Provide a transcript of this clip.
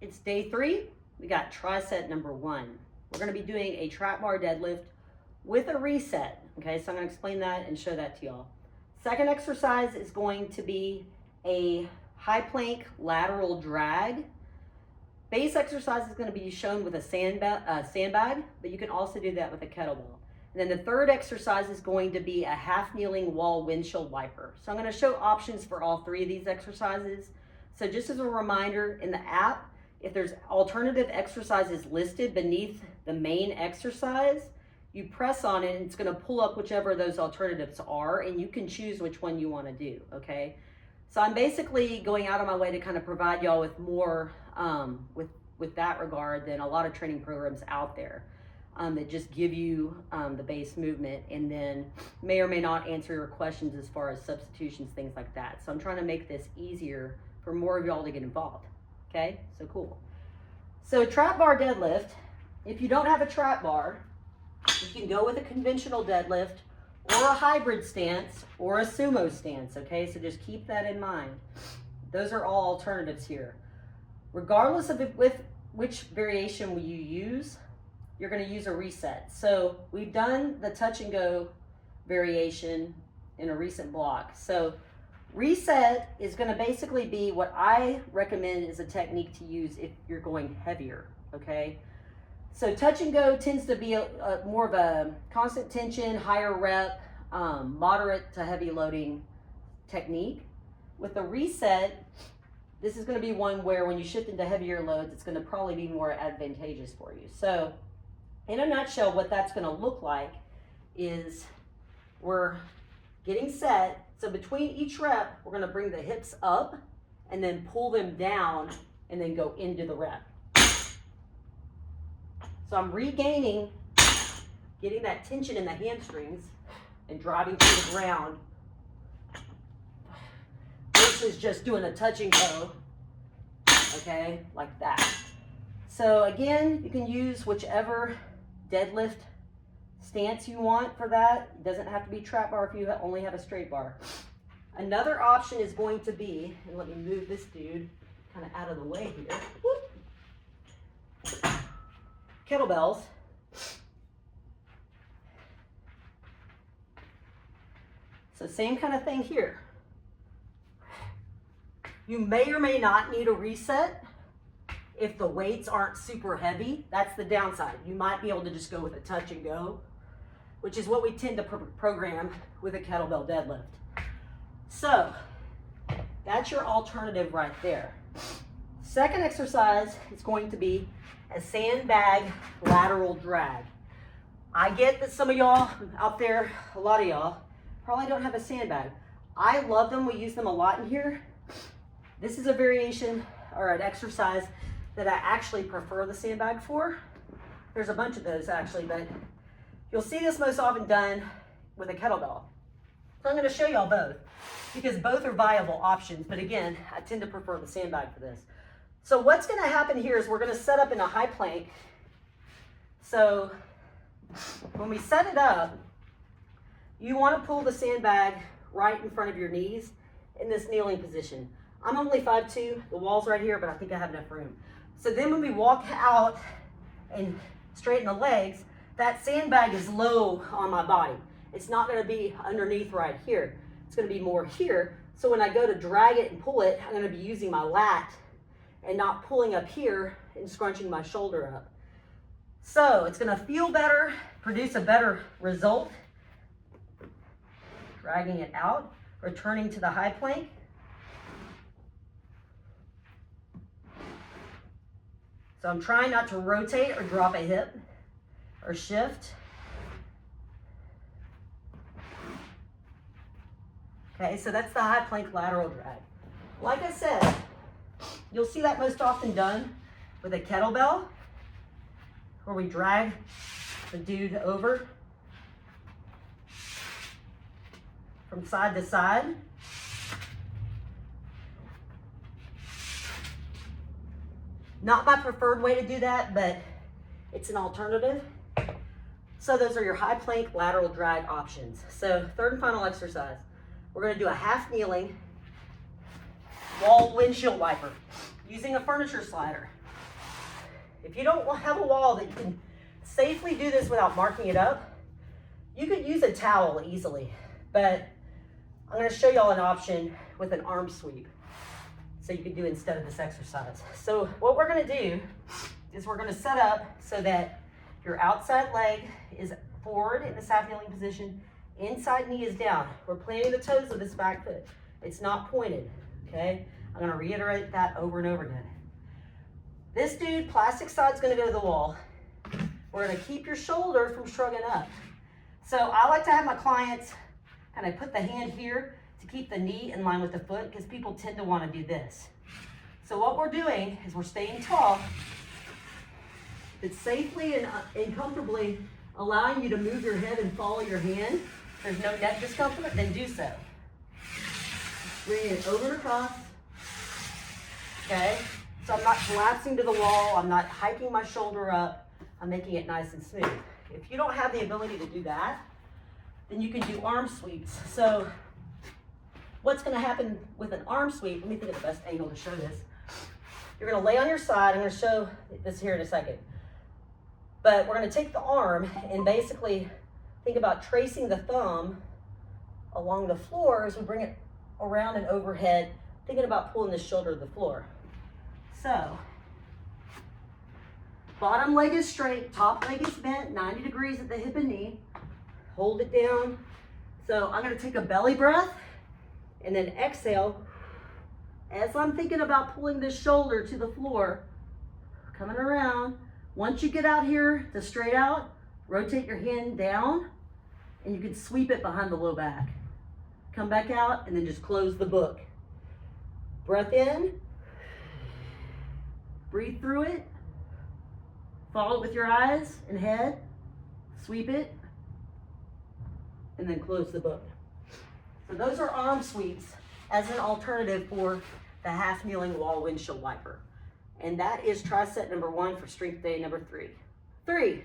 It's day 3. We got tricep number 1. We're going to be doing a trap bar deadlift with a reset. Okay, so I'm going to explain that and show that to y'all. Second exercise is going to be a high plank lateral drag. Base exercise is going to be shown with a sandbag, but you can also do that with a kettlebell. And then the third exercise is going to be a half kneeling wall windshield wiper. So I'm going to show options for all 3 of these exercises. So just as a reminder, in the app, if there's alternative exercises listed beneath the main exercise, you press on it and it's going to pull up whichever of those alternatives are, and you can choose which one you want to do, okay? So I'm basically going out of my way to kind of provide y'all with more with that regard than a lot of training programs out there that just give you the base movement and then may or may not answer your questions as far as substitutions, things like that. So I'm trying to make this easier for more of y'all to get involved. Okay, so cool. So trap bar deadlift, if you don't have a trap bar, you can go with a conventional deadlift or a hybrid stance or a sumo stance, okay? So just keep that in mind. Those are all alternatives here. Regardless of which variation you use, you're gonna use a reset. So we've done the touch and go variation in a recent block. So reset is going to basically be what I recommend is a technique to use if you're going heavier, okay? So touch and go tends to be more of a constant tension, higher rep, moderate to heavy loading technique. With the reset, this is going to be one where when you shift into heavier loads, it's going to probably be more advantageous for you. So in a nutshell, what that's going to look like is we're getting set. So between each rep, we're going to bring the hips up and then pull them down and then go into the rep. So I'm regaining, getting that tension in the hamstrings and driving to the ground versus just doing a touch and go, okay, like that. So again, you can use whichever deadlift stance you want for that. It doesn't have to be trap bar if you only have a straight bar. Another option is going to be, and let me move this dude kind of out of the way here. Whoop. Kettlebells. So same kind of thing here. You may or may not need a reset if the weights aren't super heavy. That's the downside. You might be able to just go with a touch and go, which is what we tend to program with a kettlebell deadlift. So that's your alternative right there. Second exercise is going to be a sandbag lateral drag. I get that some of y'all out there, a lot of y'all, probably don't have a sandbag. I love them. We use them a lot in here. This is a variation or an exercise that I actually prefer the sandbag for. There's a bunch of those actually, but you'll see this most often done with a kettlebell. So I'm going to show y'all both because both are viable options, but again, I tend to prefer the sandbag for this. So what's going to happen here is we're going to set up in a high plank. So when we set it up, you want to pull the sandbag right in front of your knees in this kneeling position. I'm only 5'2", the wall's right here, but I think I have enough room. So then when we walk out and straighten the legs, that sandbag is low on my body. It's not going to be underneath right here. It's going to be more here. So when I go to drag it and pull it, I'm going to be using my lat and not pulling up here and scrunching my shoulder up. So it's going to feel better, produce a better result. Dragging it out, returning to the high plank. So I'm trying not to rotate or drop a hip or shift. Okay, so that's the high plank lateral drag. Like I said, you'll see that most often done with a kettlebell where we drag the dude over from side to side. Not my preferred way to do that, but it's an alternative. So those are your high plank lateral drag options. So third and final exercise. We're going to do a half kneeling wall windshield wiper using a furniture slider. If you don't have a wall that you can safely do this without marking it up, you could use a towel easily, but I'm going to show y'all an option with an arm sweep so you can do instead of this exercise. So what we're going to do is we're going to set up so that your outside leg is forward in this half kneeling position, inside knee is down. We're planting the toes of this back foot. It's not pointed, okay? I'm going to reiterate that over and over again. This dude, plastic side's going to go to the wall. We're going to keep your shoulder from shrugging up. So I like to have my clients kind of put the hand here to keep the knee in line with the foot because people tend to want to do this. So what we're doing is we're staying tall, but safely and comfortably allowing you to move your head and follow your hand. If there's no neck discomfort, then do so. Bring it over and across. Okay? So I'm not collapsing to the wall. I'm not hiking my shoulder up. I'm making it nice and smooth. If you don't have the ability to do that, then you can do arm sweeps. So what's going to happen with an arm sweep, let me think of the best angle to show this. You're going to lay on your side. I'm going to show this here in a second. But we're going to take the arm and basically think about tracing the thumb along the floor as we bring it around and overhead, thinking about pulling the shoulder to the floor. So, bottom leg is straight, top leg is bent, 90 degrees at the hip and knee. Hold it down. So I'm going to take a belly breath and then exhale as I'm thinking about pulling this shoulder to the floor, coming around. Once you get out here to straight out, rotate your hand down and you can sweep it behind the low back. Come back out and then just close the book. Breath in, breathe through it, follow it with your eyes and head, sweep it, and then close the book. So those are arm sweeps as an alternative for the half kneeling wall windshield wiper. And that is tri-set number 1 for strength day number 3. 3,